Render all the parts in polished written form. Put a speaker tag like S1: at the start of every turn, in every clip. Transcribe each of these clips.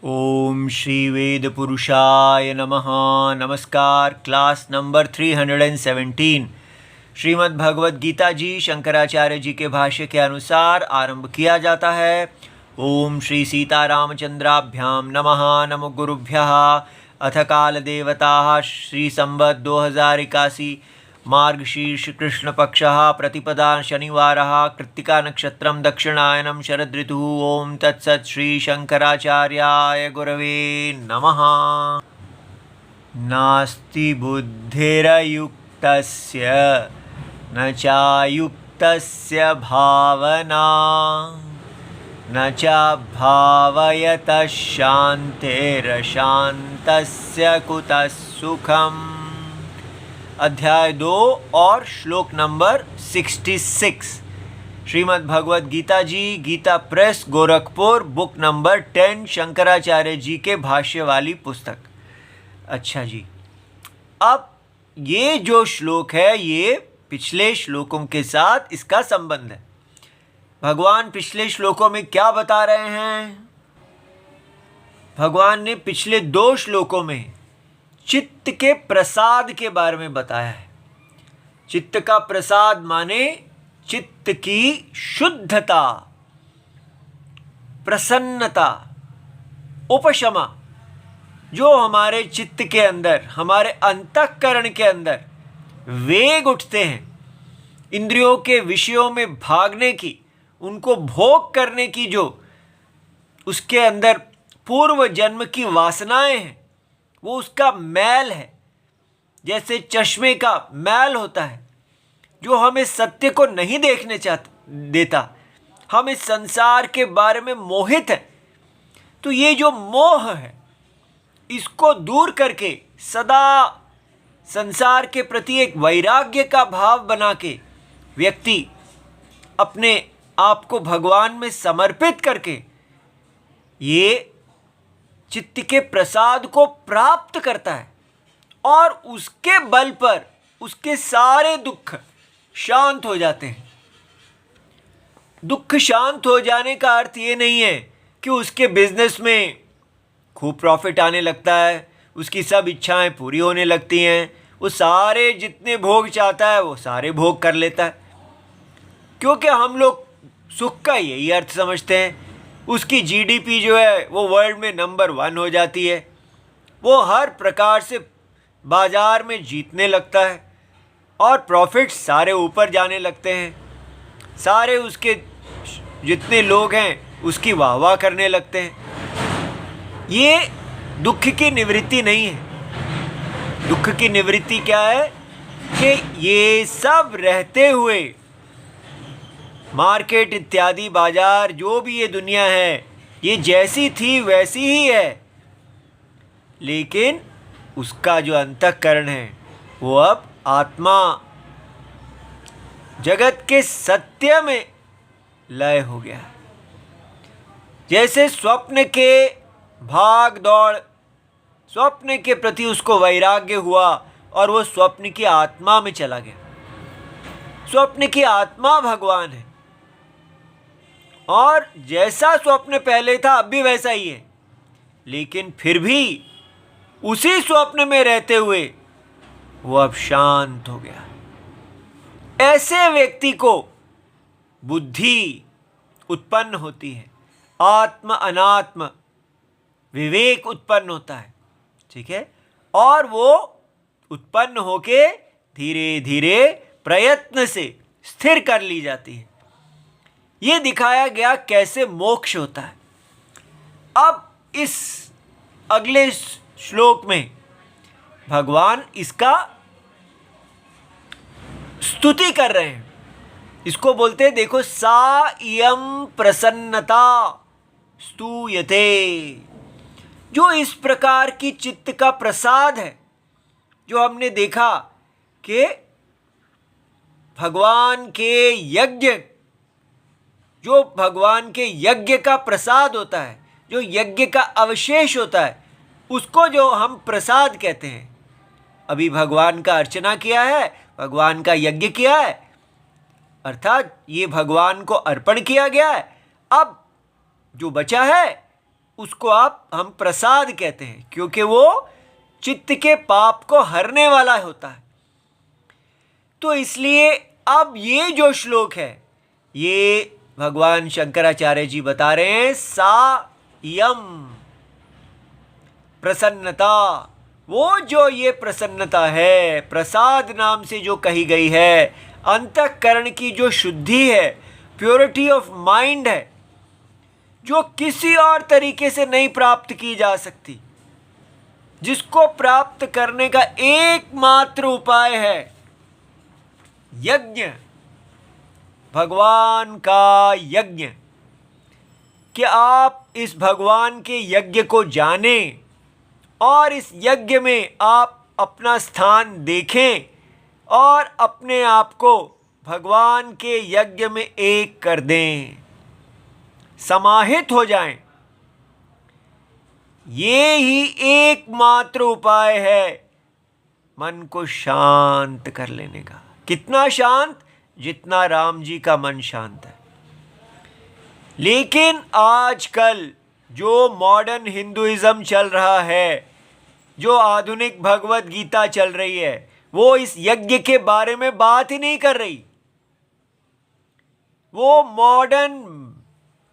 S1: ओम श्री वेद पुरुषाय नमः। नमस्कार। क्लास नंबर 317 श्रीमद् भगवद गीता जी शंकराचार्य जी के भाष्य के अनुसार आरंभ किया जाता है। ओम श्री सीतारामचंद्राभ्याम नमः। नमो गुरुभ्यः। अथ काल देवता श्री संवत् 2081 मार्गशीर्ष कृष्ण पक्षः प्रतिपदा शनिवारः कृत्तिका नक्षत्रं दक्षिणायनं शरद ऋतुः। ओम तत्सत् श्री शंकराचार्याय गुरवे नमः। नास्ति बुद्धिरयुक्तस्य न चायुक्तस्य भावना न च भावयतः शान्तिरशान्तस्य कुतः सुखम्। अध्याय 2 और श्लोक number 66 Shrimad Bhagavad Gita ji Gita press Gorakhpur book number 10 Shankaracharya ji के भाष्य वाली पुस्तक। अच्छा जी, अब ये जो श्लोक है ये पिछले श्लोकों के साथ इसका संबंध है। भगवान पिछले श्लोकों में क्या बता रहे हैं? भगवान ने पिछले 2 श्लोकों में चित्त के प्रसाद के बारे में बताया है। चित्त का प्रसाद माने चित्त की शुद्धता, प्रसन्नता, उपशमा, जो हमारे चित्त के अंदर, हमारे अंतःकरण के अंदर वेग उठते हैं, इंद्रियों के विषयों में भागने की, उनको भोग करने की, जो उसके अंदर पूर्व जन्म की वासनाएं हैं, वो उसका मैल है। जैसे चश्मे का मैल होता है जो हमें सत्य को नहीं देखने देता, हम इस संसार के बारे में मोहित हैं। तो ये जो मोह है इसको दूर करके सदा संसार के प्रति एक वैराग्य का भाव बना के व्यक्ति अपने आप को भगवान में समर्पित करके ये चित्त के प्रसाद को प्राप्त करता है और उसके बल पर उसके सारे दुख शांत हो जाते हैं। दुख शांत हो जाने का अर्थ ये नहीं है कि उसके बिजनेस में खूब प्रॉफिट आने लगता है, उसकी सब इच्छाएं पूरी होने लगती हैं, वो सारे जितने भोग चाहता है वो सारे भोग कर लेता है। क्योंकि हम लोग सुख का यही अर्थ समझते हैं। उसकी जीडीपी जो है वो वर्ल्ड में नंबर 1 हो जाती है, वो हर प्रकार से बाज़ार में जीतने लगता है और प्रॉफिट सारे ऊपर जाने लगते हैं। सारे उसके जितने लोग हैं उसकी वाहवाह करने लगते हैं। ये दुख की निवृत्ति नहीं है। दुख की निवृत्ति क्या है कि ये सब रहते हुए मार्केट इत्यादि बाजार, जो भी ये दुनिया है, ये जैसी थी वैसी ही है, लेकिन उसका जो अंतःकरण है वो अब आत्मा जगत के सत्य में लय हो गया। जैसे स्वप्न के भाग दौड़, स्वप्न के प्रति उसको वैराग्य हुआ और वो स्वप्न की आत्मा में चला गया। स्वप्न की आत्मा भगवान है और जैसा स्वप्न पहले था अब भी वैसा ही है, लेकिन फिर भी उसी स्वप्न में रहते हुए वो अब शांत हो गया। ऐसे व्यक्ति को बुद्धि उत्पन्न होती है, आत्म अनात्म विवेक उत्पन्न होता है, ठीक है, और वो उत्पन्न होके धीरे धीरे प्रयत्न से स्थिर कर ली जाती है। ये दिखाया गया कैसे मोक्ष होता है। अब इस अगले श्लोक में भगवान इसका स्तुति कर रहे हैं। इसको बोलते हैं, देखो, सा इयं प्रसन्नता स्तूयते। जो इस प्रकार की चित्त का प्रसाद है, जो हमने देखा कि भगवान के यज्ञ, जो भगवान के यज्ञ का प्रसाद होता है, जो यज्ञ का अवशेष होता है, उसको जो हम प्रसाद कहते हैं। अभी भगवान का अर्चना किया है, भगवान का यज्ञ किया है, अर्थात ये भगवान को अर्पण किया गया है। अब जो बचा है उसको हम प्रसाद कहते हैं, क्योंकि वो चित्त के पाप को हरने वाला होता है। तो इसलिए अब ये जो श्लोक है, ये भगवान शंकराचार्य जी बता रहे हैं, सायम प्रसन्नता, वो जो ये प्रसन्नता है, प्रसाद नाम से जो कही गई है, अंतःकरण की जो शुद्धि है, प्योरिटी ऑफ माइंड है, जो किसी और तरीके से नहीं प्राप्त की जा सकती, जिसको प्राप्त करने का एकमात्र उपाय है यज्ञ, भगवान का यज्ञ, कि आप इस भगवान के यज्ञ को जानें और इस यज्ञ में आप अपना स्थान देखें और अपने आप को भगवान के यज्ञ में एक कर दें, समाहित हो जाएं। ये ही एकमात्र उपाय है मन को शांत कर लेने का। कितना शांत? जितना राम जी का मन शांत है। लेकिन आजकल जो मॉडर्न हिंदुइज्म चल रहा है, जो आधुनिक भगवत गीता चल रही है, वो इस यज्ञ के बारे में बात ही नहीं कर रही। वो मॉडर्न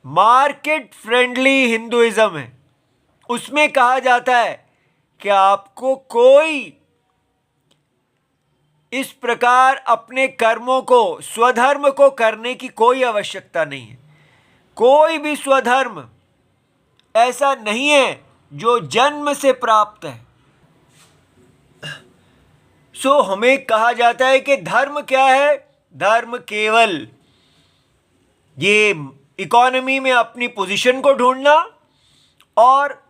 S1: मार्केट फ्रेंडली हिंदुइज्म है। उसमें कहा जाता है कि आपको कोई इस प्रकार अपने कर्मों को, स्वधर्म को करने की कोई आवश्यकता नहीं है। कोई भी स्वधर्म ऐसा नहीं है जो जन्म से प्राप्त है। सो हमें कहा जाता है कि धर्म क्या है? धर्म केवल ये इकोनॉमी में अपनी पोजीशन को ढूंढना और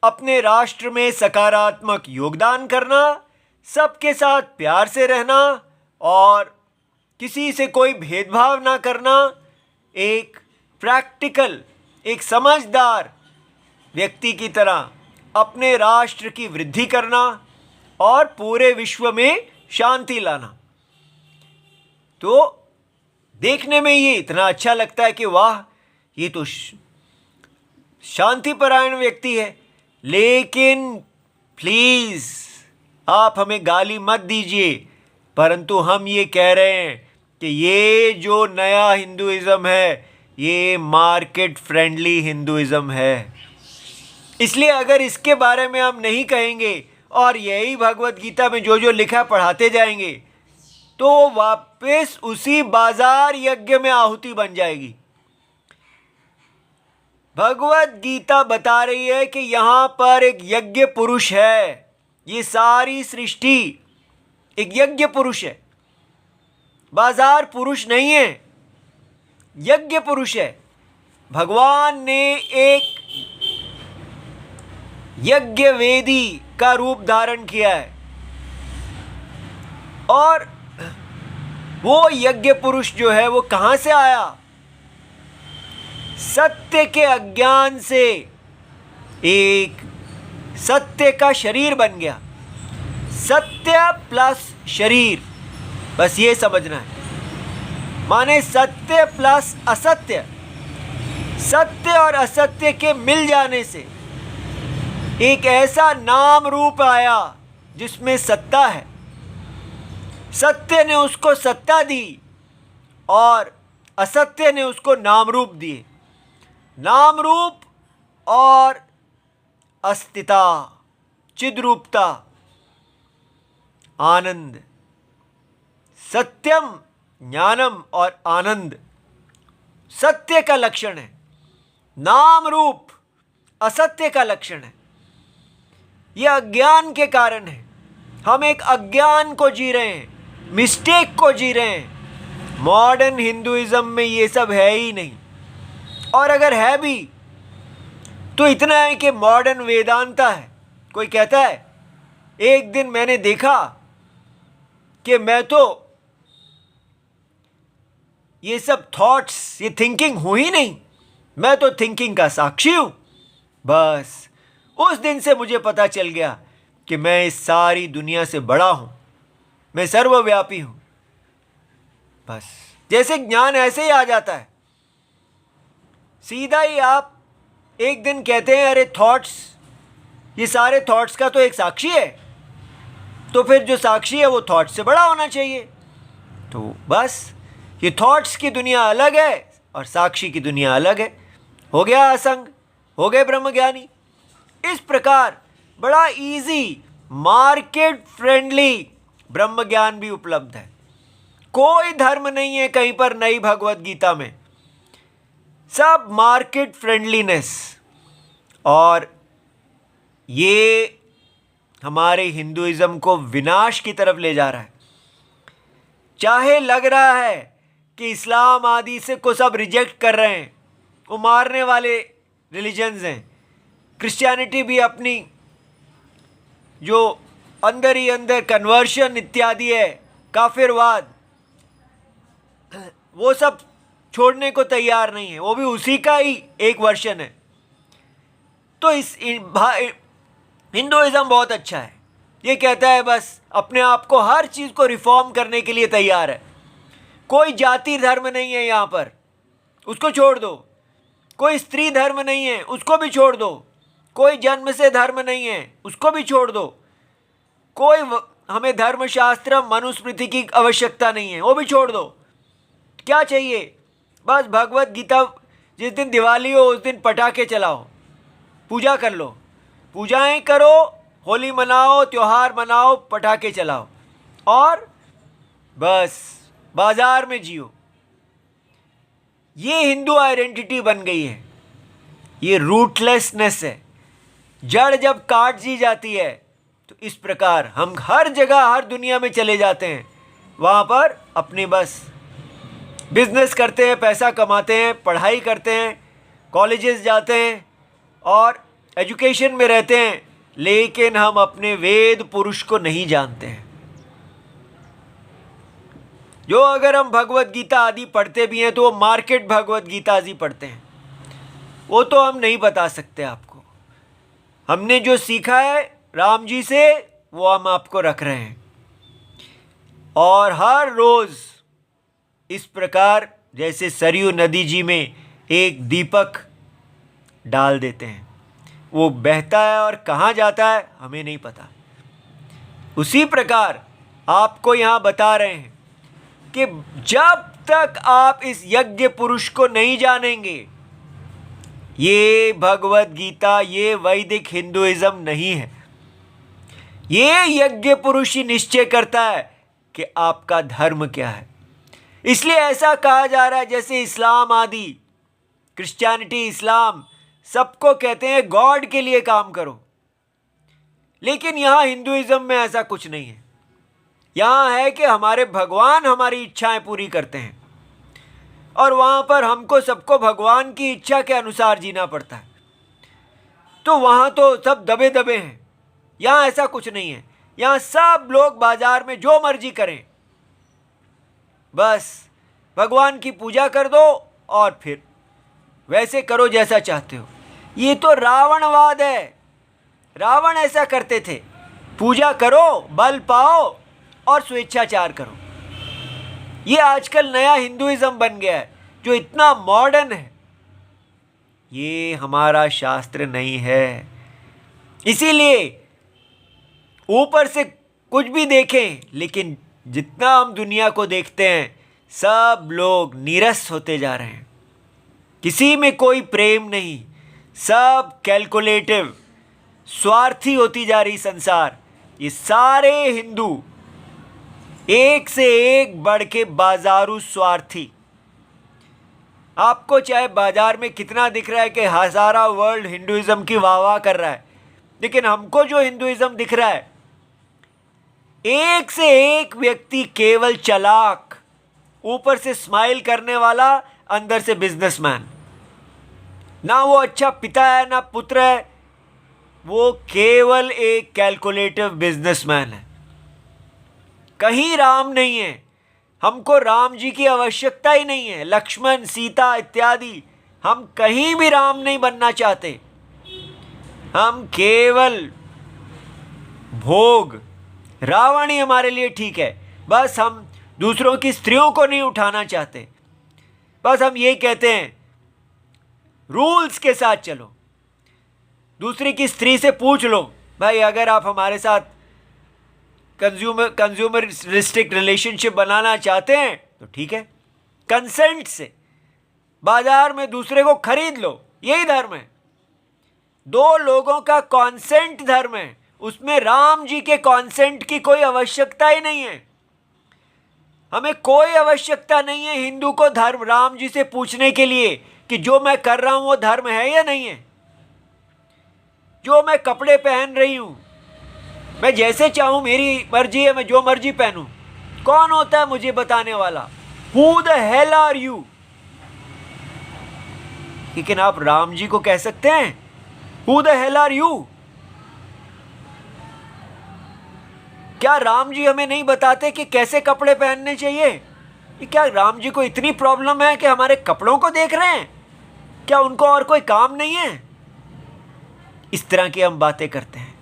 S1: अपने राष्ट्र में सकारात्मक योगदान करना, सबके साथ प्यार से रहना और किसी से कोई भेदभाव ना करना, एक प्रैक्टिकल, एक समझदार व्यक्ति की तरह अपने राष्ट्र की वृद्धि करना और पूरे विश्व में शांति लाना। तो देखने में ये इतना अच्छा लगता है कि वाह, ये तो शांतिपरायण व्यक्ति है। लेकिन प्लीज आप हमें गाली मत दीजिए, परंतु हम ये कह रहे हैं कि ये जो नया हिंदुइज्म है, ये मार्केट फ्रेंडली हिंदुइज्म है। इसलिए अगर इसके बारे में हम नहीं कहेंगे और यही भगवत गीता में जो जो लिखा पढ़ाते जाएंगे, तो वापस उसी बाजार यज्ञ में आहुति बन जाएगी। भगवत गीता बता रही है कि यहां पर एक यज्ञ पुरुष है। ये सारी सृष्टि एक यज्ञ पुरुष है, बाजार पुरुष नहीं है, यज्ञ पुरुष है। भगवान ने एक यज्ञ वेदी का रूप धारण किया है और वो यज्ञ पुरुष जो है वो कहां से आया? सत्य के अज्ञान से एक सत्य का शरीर बन गया। सत्य प्लस शरीर, बस ये समझना है। माने सत्य प्लस असत्य, सत्य और असत्य के मिल जाने से एक ऐसा नाम रूप आया जिसमें सत्ता है। सत्य ने उसको सत्ता दी और असत्य ने उसको नाम रूप दिए। नाम रूप और अस्तिता, चिद्रूपता, आनंद, सत्यम ज्ञानम और आनंद सत्य का लक्षण है। नाम रूप असत्य का लक्षण है। यह अज्ञान के कारण है। हम एक अज्ञान को जी रहे हैं, मिस्टेक को जी रहे हैं। मॉडर्न हिंदुइज्म में ये सब है ही नहीं, और अगर है भी तो इतना है कि मॉडर्न वेदांता है। कोई कहता है, एक दिन मैंने देखा कि मैं तो ये सब थॉट्स, ये थिंकिंग हुई नहीं, मैं तो थिंकिंग का साक्षी हूं। बस उस दिन से मुझे पता चल गया कि मैं इस सारी दुनिया से बड़ा हूं, मैं सर्वव्यापी हूं। बस जैसे ज्ञान ऐसे ही आ जाता है, सीधा ही आप एक दिन कहते हैं अरे थॉट्स, ये सारे थॉट्स का तो एक साक्षी है, तो फिर जो साक्षी है वो थॉट्स से बड़ा होना चाहिए। तो बस ये थॉट्स की दुनिया अलग है और साक्षी की दुनिया अलग है। हो गया असंग, हो गए ब्रह्मज्ञानी। इस प्रकार बड़ा इजी, मार्केट फ्रेंडली ब्रह्म ज्ञान भी उपलब्ध है। कोई धर्म नहीं है कहीं पर नई भगवत गीता में, सब मार्केट फ्रेंडलीनेस। और ये हमारे हिंदुइज्म को विनाश की तरफ ले जा रहा है। चाहे लग रहा है कि इस्लाम आदि से को सब रिजेक्ट कर रहे हैं, वो मारने वाले रिलीजन्स हैं, क्रिश्चियनिटी भी अपनी जो अंदर ही अंदर कन्वर्शन इत्यादि है, काफिरवाद, वो सब छोड़ने को तैयार नहीं है, वो भी उसी का ही एक वर्जन है। तो इस हिंदुइज्म बहुत अच्छा है, ये कहता है बस अपने आप को हर चीज़ को रिफॉर्म करने के लिए तैयार है। कोई जाति धर्म नहीं है यहाँ पर, उसको छोड़ दो। कोई स्त्री धर्म नहीं है, उसको भी छोड़ दो। कोई जन्म से धर्म नहीं है, उसको भी छोड़ दो। कोई हमें धर्मशास्त्र मनुस्मृति की आवश्यकता नहीं है, वो भी छोड़ दो। क्या चाहिए? बस भगवत गीता, जिस दिन दिवाली हो उस दिन पटाखे चलाओ, पूजा कर लो, पूजाएं करो, होली मनाओ, त्यौहार मनाओ, पटाखे चलाओ और बस बाजार में जियो। ये हिंदू आइडेंटिटी बन गई है, ये रूटलेसनेस है। जड़ जब काट दी जाती है तो इस प्रकार हम हर जगह हर दुनिया में चले जाते हैं, वहाँ पर अपनी बस बिजनेस करते हैं, पैसा कमाते हैं, पढ़ाई करते हैं, कॉलेजेस जाते हैं और एजुकेशन में रहते हैं, लेकिन हम अपने वेद पुरुष को नहीं जानते हैं। जो अगर हम भगवत गीता आदि पढ़ते भी हैं तो वो मार्केट भगवत गीता आदि पढ़ते हैं, वो तो हम नहीं बता सकते आपको। हमने जो सीखा है राम जी से वो हम आपको रख रहे हैं। और हर रोज़ इस प्रकार जैसे सरयू नदी जी में एक दीपक डाल देते हैं, वो बहता है और कहाँ जाता है हमें नहीं पता। उसी प्रकार आपको यहाँ बता रहे हैं कि जब तक आप इस यज्ञ पुरुष को नहीं जानेंगे, ये भगवत गीता, ये वैदिक हिंदुइज्म नहीं है। ये यज्ञ पुरुष ही निश्चय करता है कि आपका धर्म क्या है। इसलिए ऐसा कहा जा रहा है जैसे इस्लाम आदि, क्रिश्चियनिटी, इस्लाम सबको कहते हैं गॉड के लिए काम करो, लेकिन यहाँ हिंदुइज्म में ऐसा कुछ नहीं है। यहाँ है कि हमारे भगवान हमारी इच्छाएं पूरी करते हैं और वहाँ पर हमको सबको भगवान की इच्छा के अनुसार जीना पड़ता है। तो वहाँ तो सब दबे दबे हैं, यहाँ ऐसा कुछ नहीं है। यहाँ सब लोग बाजार में जो मर्जी करें, बस भगवान की पूजा कर दो और फिर वैसे करो जैसा चाहते हो। ये तो रावणवाद है। रावण ऐसा करते थे, पूजा करो, बल पाओ और स्वेच्छाचार करो। ये आजकल नया हिंदुइज्म बन गया है जो इतना मॉडर्न है। ये हमारा शास्त्र नहीं है। इसीलिए ऊपर से कुछ भी देखें, लेकिन जितना हम दुनिया को देखते हैं सब लोग नीरस होते जा रहे हैं। किसी में कोई प्रेम नहीं, सब कैलकुलेटिव, स्वार्थी होती जा रही संसार। ये सारे हिंदू एक से एक बढ़ के बाजारू स्वार्थी। आपको चाहे बाजार में कितना दिख रहा है कि हजारा वर्ल्ड हिंदुइज्म की वाह वाह कर रहा है, लेकिन हमको जो हिंदुइज्म दिख रहा है, एक से एक व्यक्ति केवल चालाक, ऊपर से स्माइल करने वाला, अंदर से बिजनेसमैन। ना वो अच्छा पिता है ना पुत्र है, वो केवल एक कैलकुलेटिव बिजनेसमैन है। कहीं राम नहीं है। हमको राम जी की आवश्यकता ही नहीं है। लक्ष्मण, सीता इत्यादि, हम कहीं भी राम नहीं बनना चाहते। हम केवल भोग, रावण ही हमारे लिए ठीक है। बस हम दूसरों की स्त्रियों को नहीं उठाना चाहते। बस हम ये कहते हैं रूल्स के साथ चलो, दूसरी की स्त्री से पूछ लो, भाई अगर आप हमारे साथ कंज्यूमरिस्टिक रिलेशनशिप बनाना चाहते हैं तो ठीक है, कंसेंट से बाजार में दूसरे को खरीद लो, यही धर्म है। दो लोगों का कॉन्सेंट धर्म है, उसमें राम जी के कॉन्सेंट की कोई आवश्यकता ही नहीं है। हमें कोई आवश्यकता नहीं है हिंदू को धर्म राम जी से पूछने के लिए कि जो मैं कर रहा हूं वो धर्म है या नहीं है। जो मैं कपड़े पहन रही हूं, मैं जैसे चाहूं, मेरी मर्जी है, मैं जो मर्जी पहनूं। कौन होता है मुझे बताने वाला? Who the hell are you? लेकिन आप राम जी को कह सकते हैं who the hell are you? क्या राम जी हमें नहीं बताते कि कैसे कपड़े पहनने चाहिए? ये क्या राम जी को इतनी प्रॉब्लम है कि हमारे कपड़ों को देख रहे हैं? क्या उनको और कोई काम नहीं है? इस तरह की हम बातें करते हैं।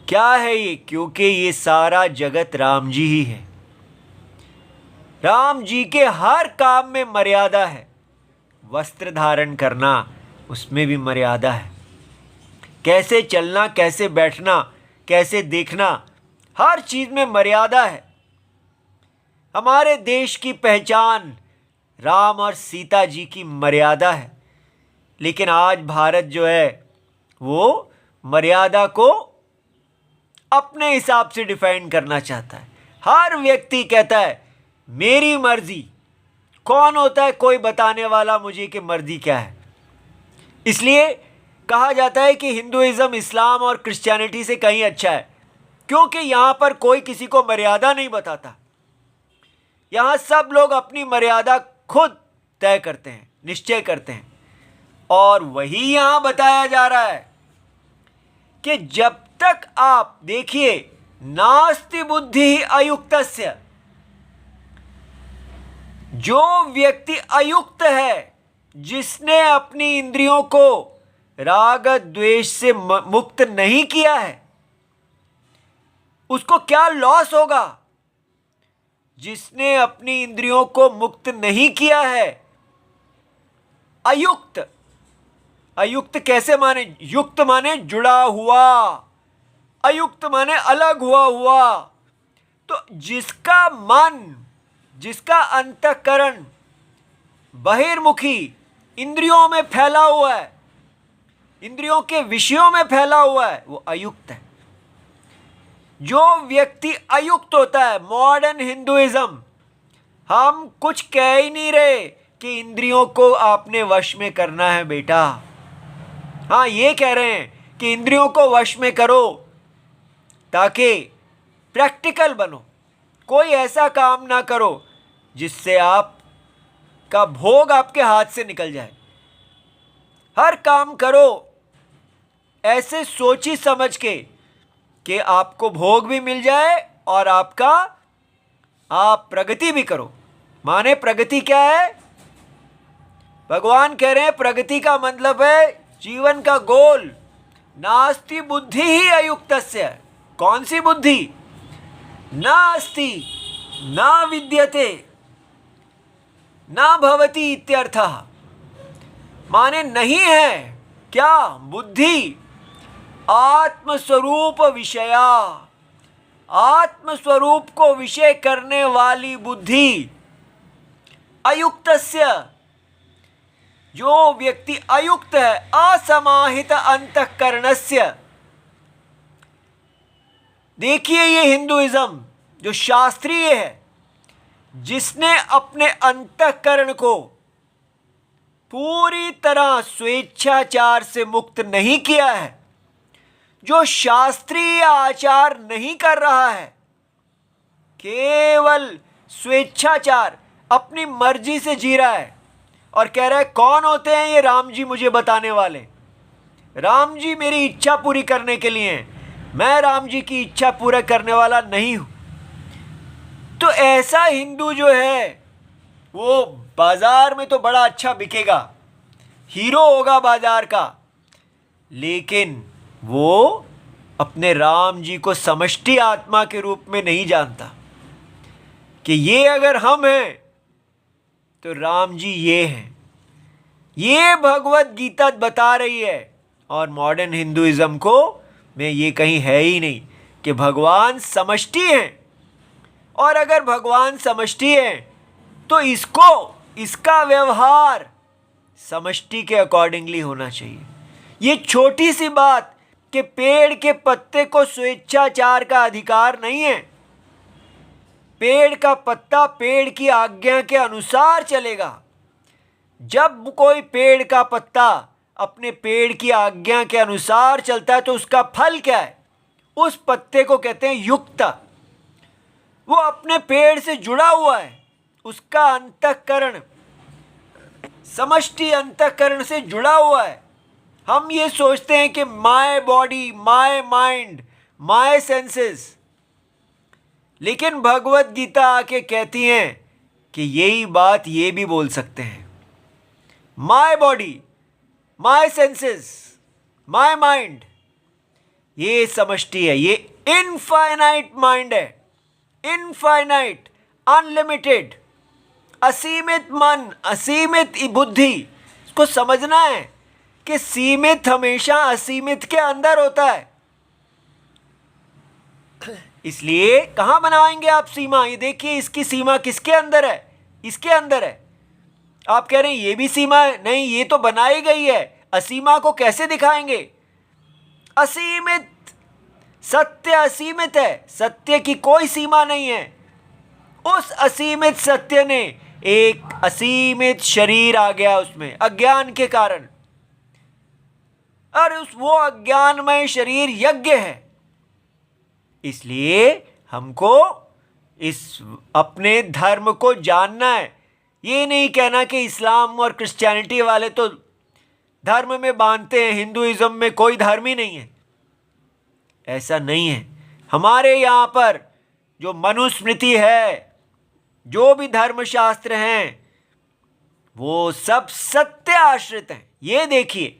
S1: क्या है ये? क्योंकि ये सारा जगत राम जी ही है। राम जी के हर काम में मर्यादा है। वस्त्र धारण करना, उसमें भी मर्यादा है। कैसे चलना, कैसे बैठना, कैसे देखना, हर चीज में मर्यादा है। हमारे देश की पहचान राम और सीता जी की मर्यादा है। लेकिन आज भारत जो है वो मर्यादा को अपने हिसाब से डिफाइन करना चाहता है। हर व्यक्ति कहता है मेरी मर्जी। कौन होता है कोई बताने वाला मुझे कि मर्जी क्या है? इसलिए कहा जाता है कि हिंदुइज्म इस्लाम और क्रिश्चियनिटी से कहीं अच्छा है, क्योंकि यहां पर कोई किसी को मर्यादा नहीं बताता। यहां सब लोग अपनी मर्यादा खुद तय करते हैं, निश्चय करते हैं। और वही यहां बताया जा रहा है कि जब तक आप देखिए, नास्ति बुद्धि अयुक्तस्य, जो व्यक्ति अयुक्त है, जिसने अपनी इंद्रियों को राग द्वेष से मुक्त नहीं किया है, उसको क्या लॉस होगा? जिसने अपनी इंद्रियों को मुक्त नहीं किया है, अयुक्त। अयुक्त कैसे माने? युक्त माने जुड़ा हुआ, अयुक्त माने अलग हुआ। तो जिसका मन, जिसका अंतःकरण बहिर्मुखी इंद्रियों में फैला हुआ है, इंद्रियों के विषयों में फैला हुआ है, वो अयुक्त है। जो व्यक्ति अयुक्त होता है, मॉडर्न हिंदुइज्म, हम कुछ कह ही नहीं रहे कि इंद्रियों को आपने वश में करना है बेटा। हाँ, ये कह रहे हैं कि इंद्रियों को वश में करो ताकि प्रैक्टिकल बनो। कोई ऐसा काम ना करो जिससे आप का भोग आपके हाथ से निकल जाए। हर काम करो ऐसे सोची समझ के कि आपको भोग भी मिल जाए और आप प्रगति भी करो। माने प्रगति क्या है? भगवान कह रहे हैं प्रगति का मतलब है जीवन का गोल। नास्ति बुद्धि ही अयुक्तस्य। कौन सी बुद्धि? नास्ति, ना विद्यते, ना भवति इत्यर्थः। माने नहीं है क्या? बुद्धि आत्मस्वरूप विषया, आत्मस्वरूप को विषय करने वाली बुद्धि। अयुक्तस्य, जो व्यक्ति अयुक्त है, असमाहित अंतःकरणस्य। देखिए ये हिंदुइज्म जो शास्त्रीय है, जिसने अपने अंतःकरण को पूरी तरह स्वेच्छाचार से मुक्त नहीं किया है, जो शास्त्रीय आचार नहीं कर रहा है, केवल स्वेच्छाचार, अपनी मर्जी से जी रहा है और कह रहा है कौन होते हैं ये राम जी मुझे बताने वाले? राम जी मेरी इच्छा पूरी करने के लिए हैं, मैं राम जी की इच्छा पूरा करने वाला नहीं हूं। तो ऐसा हिंदू जो है वो बाजार में तो बड़ा अच्छा बिकेगा, हीरो होगा बाजार का, लेकिन वो अपने राम जी को समष्टि आत्मा के रूप में नहीं जानता कि ये अगर हम हैं तो राम जी ये हैं। ये भगवत गीता बता रही है। और मॉडर्न हिंदुइज्म को में ये कहीं है ही नहीं कि भगवान समष्टि हैं। और अगर भगवान समष्टि हैं तो इसका व्यवहार समष्टि के अकॉर्डिंगली होना चाहिए। ये छोटी सी बात कि पेड़ के पत्ते को स्वेच्छाचार का अधिकार नहीं है। पेड़ का पत्ता पेड़ की आज्ञा के अनुसार चलेगा। जब कोई पेड़ का पत्ता अपने पेड़ की आज्ञा के अनुसार चलता है तो उसका फल क्या है? उस पत्ते को कहते हैं युक्त। वो अपने पेड़ से जुड़ा हुआ है। उसका अंतःकरण समष्टि अंतःकरण से जुड़ा हुआ है। हम ये सोचते हैं कि my body, my mind, my senses, लेकिन भगवत गीता आके कहती हैं कि यही बात ये भी बोल सकते हैं। My body, my senses, my mind, ये समष्टि है। ये इनफाइनाइट माइंड है, इनफाइनाइट, अनलिमिटेड, असीमित मन, असीमित बुद्धि। इसको समझना है कि सीमित हमेशा असीमित के अंदर होता है। इसलिए कहां बनाएंगे आप सीमा? ये देखिए, इसकी सीमा किसके अंदर है? इसके अंदर है। आप कह रहे हैं ये भी सीमा है? नहीं, ये तो बनाई गई है। असीमा को कैसे दिखाएंगे? असीमित सत्य असीमित है, सत्य की कोई सीमा नहीं है। उस असीमित सत्य ने एक असीमित शरीर आ गया उसमें अज्ञान के कारण, और वो अज्ञानमय शरीर यज्ञ है। इसलिए हमको इस अपने धर्म को जानना है। ये नहीं कहना कि इस्लाम और क्रिश्चियनिटी वाले तो धर्म में बांधते हैं, हिंदुइज्म में कोई धर्म ही नहीं है। ऐसा नहीं है। हमारे यहाँ पर जो मनुस्मृति है, जो भी धर्मशास्त्र हैं, वो सब सत्य आश्रित हैं। ये देखिए,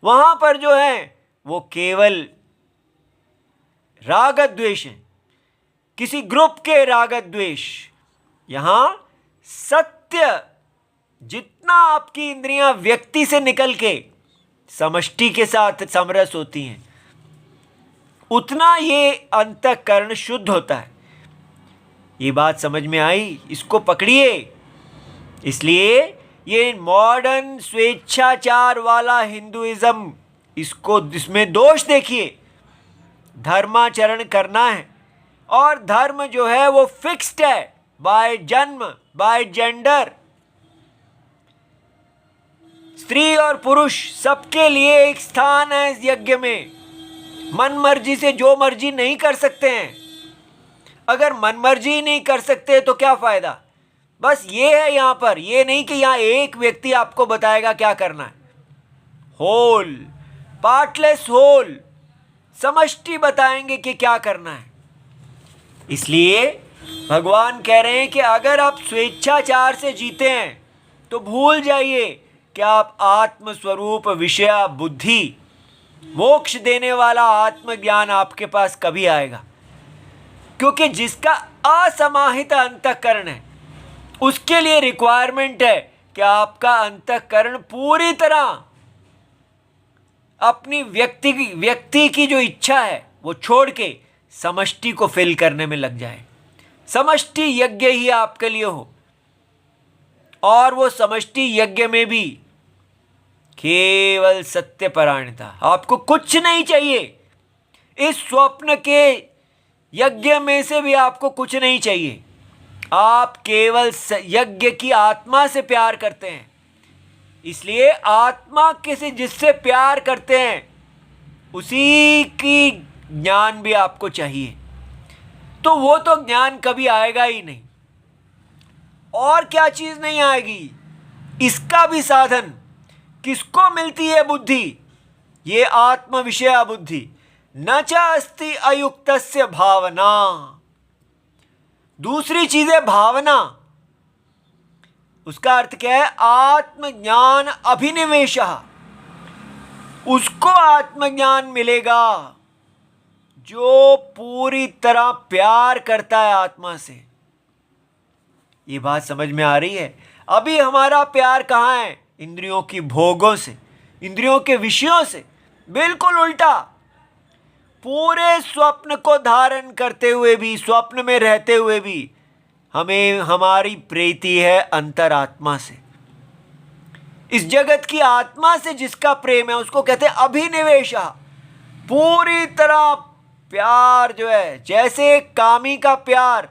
S1: वहां पर जो है वो केवल राग द्वेष है, किसी ग्रुप के राग द्वेष। यहां सत्य, जितना आपकी इंद्रियां व्यक्ति से निकल के समष्टि के साथ समरस होती हैं, उतना ये अंतःकरण शुद्ध होता है। ये बात समझ में आई? इसको पकड़िए। इसलिए ये मॉडर्न स्वेच्छाचार वाला हिंदुइज्म, इसमें दोष देखिए। धर्माचरण करना है, और धर्म जो है वो फिक्स्ड है, बाय जन्म, बाय जेंडर। स्त्री और पुरुष सबके लिए एक स्थान है इस यज्ञ में। मन मर्जी से जो मर्जी नहीं कर सकते हैं। अगर मन मर्जी नहीं कर सकते तो क्या फायदा? बस ये है यहां पर, ये नहीं कि यहां एक व्यक्ति आपको बताएगा क्या करना है। होल, पार्टलेस होल, समष्टि बताएंगे कि क्या करना है। इसलिए भगवान कह रहे हैं कि अगर आप स्वेच्छाचार से जीते हैं तो भूल जाइए कि आप आत्मस्वरूप विषया बुद्धि, मोक्ष देने वाला आत्मज्ञान आपके पास कभी आएगा। क्योंकि जिसका असमाहित अंतःकरण है, उसके लिए रिक्वायरमेंट है कि आपका अंतःकरण पूरी तरह अपनी व्यक्ति की जो इच्छा है वो छोड़ के समष्टि को फिल करने में लग जाए। समष्टि यज्ञ ही आपके लिए हो, और वो समष्टि यज्ञ में भी केवल सत्यपरायणता। आपको कुछ नहीं चाहिए। इस स्वप्न के यज्ञ में से भी आपको कुछ नहीं चाहिए। आप केवल यज्ञ की आत्मा से प्यार करते हैं। इसलिए आत्मा किसी जिससे प्यार करते हैं उसी की ज्ञान भी आपको चाहिए। तो वो तो ज्ञान कभी आएगा ही नहीं। और क्या चीज नहीं आएगी? इसका भी साधन किसको मिलती है? बुद्धि। ये आत्म विषया बुद्धि। न च अस्ति अयुक्तस्य भावना। दूसरी चीज है भावना। उसका अर्थ क्या है? आत्मज्ञान अभिनिवेशः। उसको आत्मज्ञान मिलेगा जो पूरी तरह प्यार करता है आत्मा से। ये बात समझ में आ रही है? अभी हमारा प्यार कहाँ है? इंद्रियों की भोगों से, इंद्रियों के विषयों से। बिल्कुल उल्टा, पूरे स्वप्न को धारण करते हुए भी, स्वप्न में रहते हुए भी हमें हमारी प्रीति है अंतरात्मा से। इस जगत की आत्मा से जिसका प्रेम है उसको कहते हैं अभिनिवेशः। पूरी तरह प्यार जो है, जैसे कामी का प्यार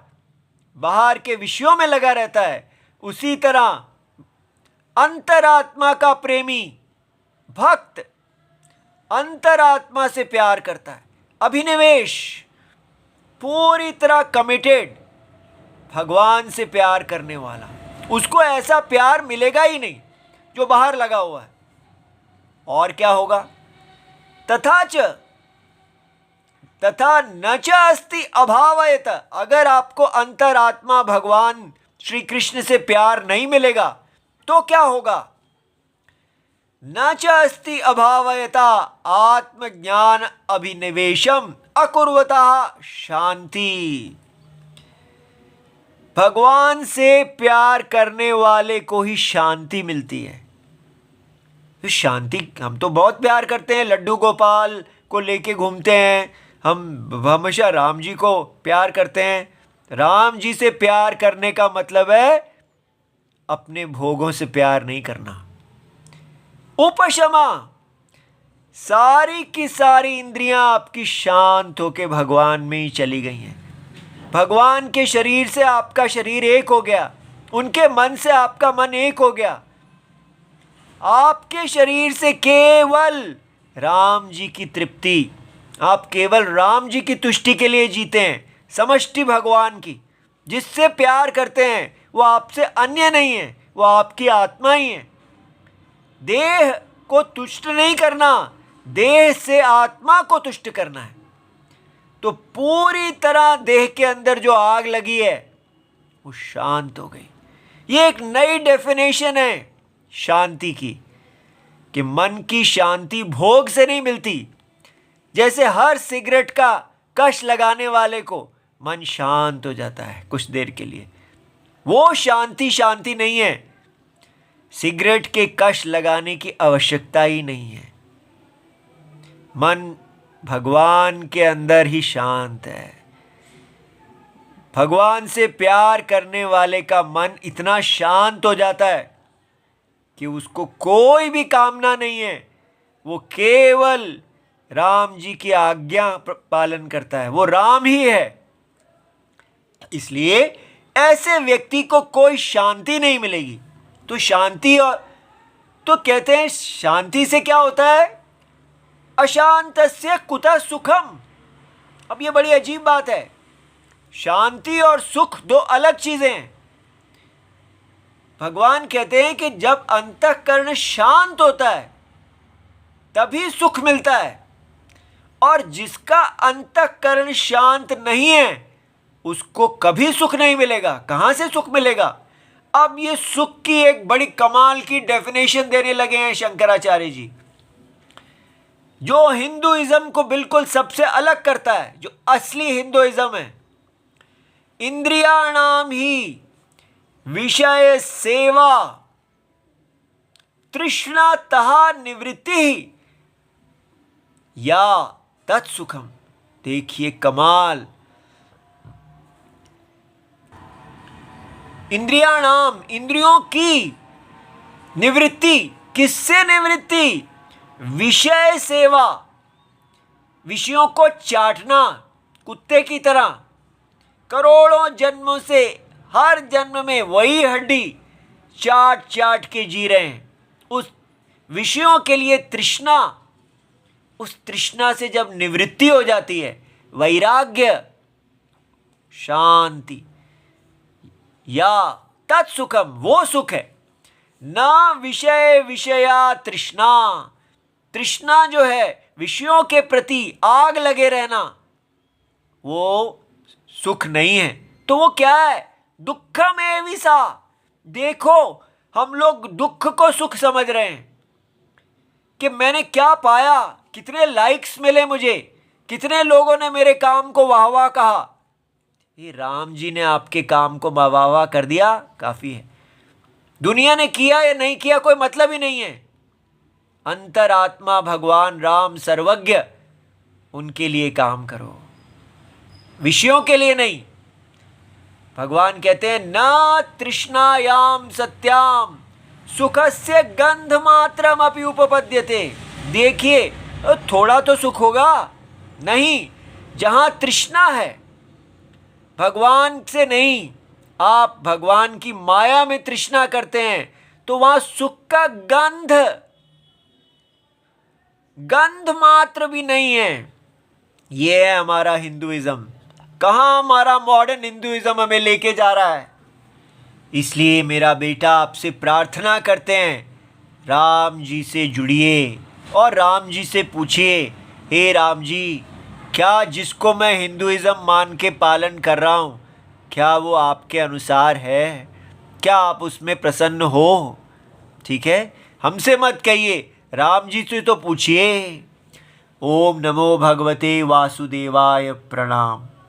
S1: बाहर के विषयों में लगा रहता है, उसी तरह अंतरात्मा का प्रेमी भक्त अंतरात्मा से प्यार करता है। अभिनिवेश, पूरी तरह कमिटेड, भगवान से प्यार करने वाला, उसको ऐसा प्यार मिलेगा ही नहीं जो बाहर लगा हुआ है। और क्या होगा? तथा न च अस्ति अभावयत। अगर आपको अंतरात्मा भगवान श्री कृष्ण से प्यार नहीं मिलेगा तो क्या होगा? न च अस्ति अभावयता आत्मज्ञान अभिनिवेशम अकुर्वतः शांति। भगवान से प्यार करने वाले को ही शांति मिलती है। तो शांति, हम तो बहुत प्यार करते हैं, लड्डू गोपाल को लेके घूमते हैं, हम हमेशा राम जी को प्यार करते हैं। राम जी से प्यार करने का मतलब है अपने भोगों से प्यार नहीं करना। उपशमा, सारी की सारी इंद्रियां आपकी शांत होके भगवान में ही चली गई हैं। भगवान के शरीर से आपका शरीर एक हो गया, उनके मन से आपका मन एक हो गया। आपके शरीर से केवल राम जी की तृप्ति, आप केवल राम जी की तुष्टि के लिए जीते हैं, समष्टि भगवान की। जिससे प्यार करते हैं वो आपसे अन्य नहीं है, वो आपकी आत्मा ही है। देह को तुष्ट नहीं करना, देह से आत्मा को तुष्ट करना है। तो पूरी तरह देह के अंदर जो आग लगी है वो शांत हो गई। ये एक नई डेफिनेशन है शांति की, कि मन की शांति भोग से नहीं मिलती। जैसे हर सिगरेट का कश लगाने वाले को मन शांत हो जाता है कुछ देर के लिए, वो शांति शांति नहीं है। सिगरेट के कश लगाने की आवश्यकता ही नहीं है। मन भगवान के अंदर ही शांत है। भगवान से प्यार करने वाले का मन इतना शांत हो जाता है कि उसको कोई भी कामना नहीं है, वो केवल राम जी की आज्ञा पालन करता है, वो राम ही है। इसलिए ऐसे व्यक्ति को कोई शांति नहीं मिलेगी। तो शांति, और तो कहते हैं शांति से क्या होता है? अशांतस्य कुतः सुखम। अब ये बड़ी अजीब बात है, शांति और सुख दो अलग चीजें हैं। भगवान कहते हैं कि जब अंतःकरण शांत होता है तभी सुख मिलता है, और जिसका अंतःकरण शांत नहीं है उसको कभी सुख नहीं मिलेगा। कहां से सुख मिलेगा? अब ये सुख की एक बड़ी कमाल की डेफिनेशन देने लगे हैं शंकराचार्य जी, जो हिंदुइज्म को बिल्कुल सबसे अलग करता है, जो असली हिंदुइज्म है। इंद्रियाणाम ही विषय सेवा तृष्णातः निवृत्ति या तत्सुखम। देखिए कमाल, इंद्रियाणाम, इंद्रियों की निवृत्ति। किससे निवृत्ति? विषय सेवा, विषयों को चाटना कुत्ते की तरह, करोड़ों जन्मों से हर जन्म में वही हड्डी चाट चाट के जी रहे हैं। उस विषयों के लिए तृष्णा, उस तृष्णा से जब निवृत्ति हो जाती है, वैराग्य, शांति, या तत्सुखम, वो सुख है। न विषय विषया तृष्णा, तृष्णा जो है विषयों के प्रति आग लगे रहना, वो सुख नहीं है। तो वो क्या है? दुखमेव सा। देखो हम लोग दुख को सुख समझ रहे हैं कि मैंने क्या पाया, कितने लाइक्स मिले मुझे, कितने लोगों ने मेरे काम को वाह वाह कहा। ये राम जी ने आपके काम को वाह वाह कर दिया, काफी है। दुनिया ने किया या नहीं किया कोई मतलब ही नहीं है। अंतरात्मा भगवान राम सर्वज्ञ, उनके लिए काम करो, विषयों के लिए नहीं। भगवान कहते हैं न तृष्णायाम सत्याम सुखस्य गंध मात्रम अपि उपपद्यते। देखिए थोड़ा तो सुख होगा नहीं, जहां तृष्णा है भगवान से नहीं, आप भगवान की माया में तृष्णा करते हैं तो वहां सुख का गंध मात्र भी नहीं है। यह है हमारा हिंदुइज्म। कहां हमारा मॉडर्न हिंदुइज्म हमें लेके जा रहा है। इसलिए मेरा बेटा आपसे प्रार्थना करते हैं, राम जी से जुड़िए और राम जी से पूछिए, हे राम जी, क्या जिसको मैं हिंदुइज्म मान के पालन कर रहा हूँ, क्या वो आपके अनुसार है? क्या आप उसमें प्रसन्न हो? ठीक है, हमसे मत कहिए, राम जी से तो पूछिए। ओम नमो भगवते वासुदेवाय प्रणाम।